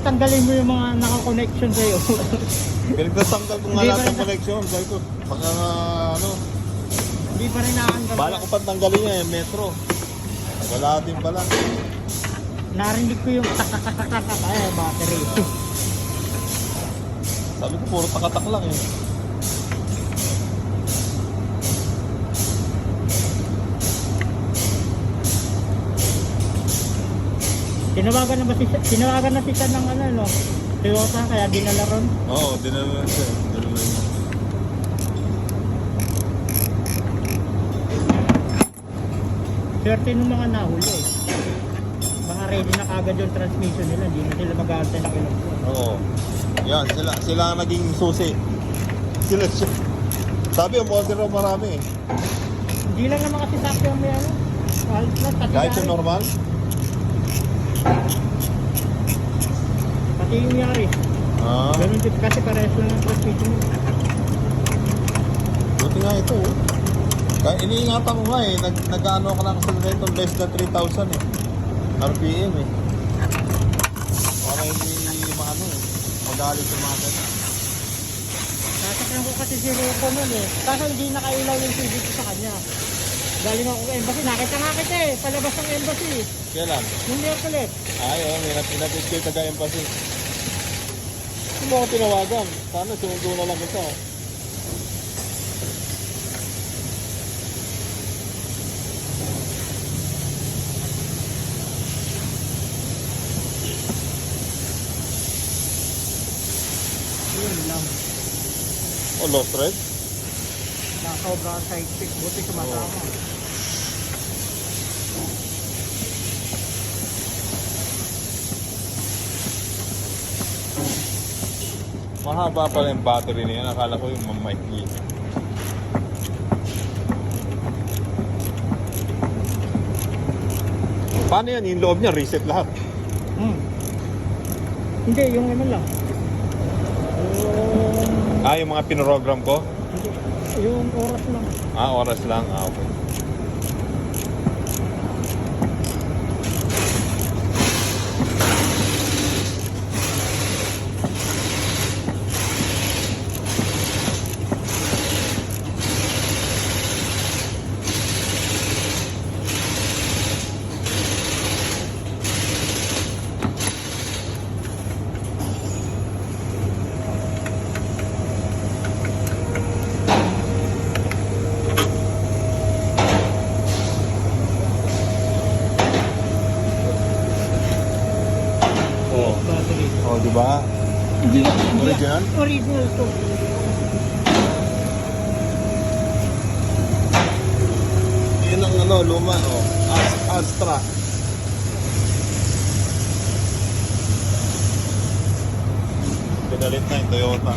tanggalin mo yung mga naka-connection sa'yo. Pinagtatanggal ko nga Hindi lahat ba ng connection. Sabi ko, baka ano, Hindi pa rin nakakandal. bala ko pantanggalin niya yung metro. Wala din pala. Narinig ko yung tak-tak-tak-tak ay battery. Sabi ko, puro takatak lang eh. Tinawagan na si Chan ng ano, no? Toyota, kaya dinala ron. Oo, dinala na siya. Dinala niya. Swerte nung mga nahuli eh. Mga ready na kagad yung transmission nila, hindi na sila mag-aantay ng ilang buwan. Oo. Yan, sila ang naging susi. Sila siya. Sabi, umorder raw marami eh. Hindi lang naman kasi sakto yung may ano. Mahal plus, pati Kahit yari. yung normal. Pati yung yari. Ah, Ganun din kasi parehas lang ang transmission nila. buti nga ito oh. Kaya iniingatan ko nga eh. Nag-ano ko ng accelerator less than 3,000 eh. RPM eh. Para hindi maano eh. Magalit yung mga ganyan. Sasakyan ko kasi si Ruko nun eh. Kaso hindi nakailaw yung CV ko sa kanya. Galing ako embassy. Nakita nga kita eh. Palabas ng embassy. Kailan? Yung Merkulit. Ay, oo, may napinapit kayo taga-embassy. Hindi mo ako tinawagan. Sana sinundo na lang kita. Yun lang. Oh, lost red? Nakaobra ang side pick. Buti sumasama. Mahaba pala yung battery niya. Akala ko yung mamaikli. Paano yan? Yung loob niya, reset lahat. Hindi, yung ano lang. Yung mga pinrogram ko? Hindi, yung oras lang. Oras lang. Okay. Battery. Oh, di ba? Hindi. Original? Original to. Yun ang ano, luma, oh. Astra. Pinalit na yung Toyota.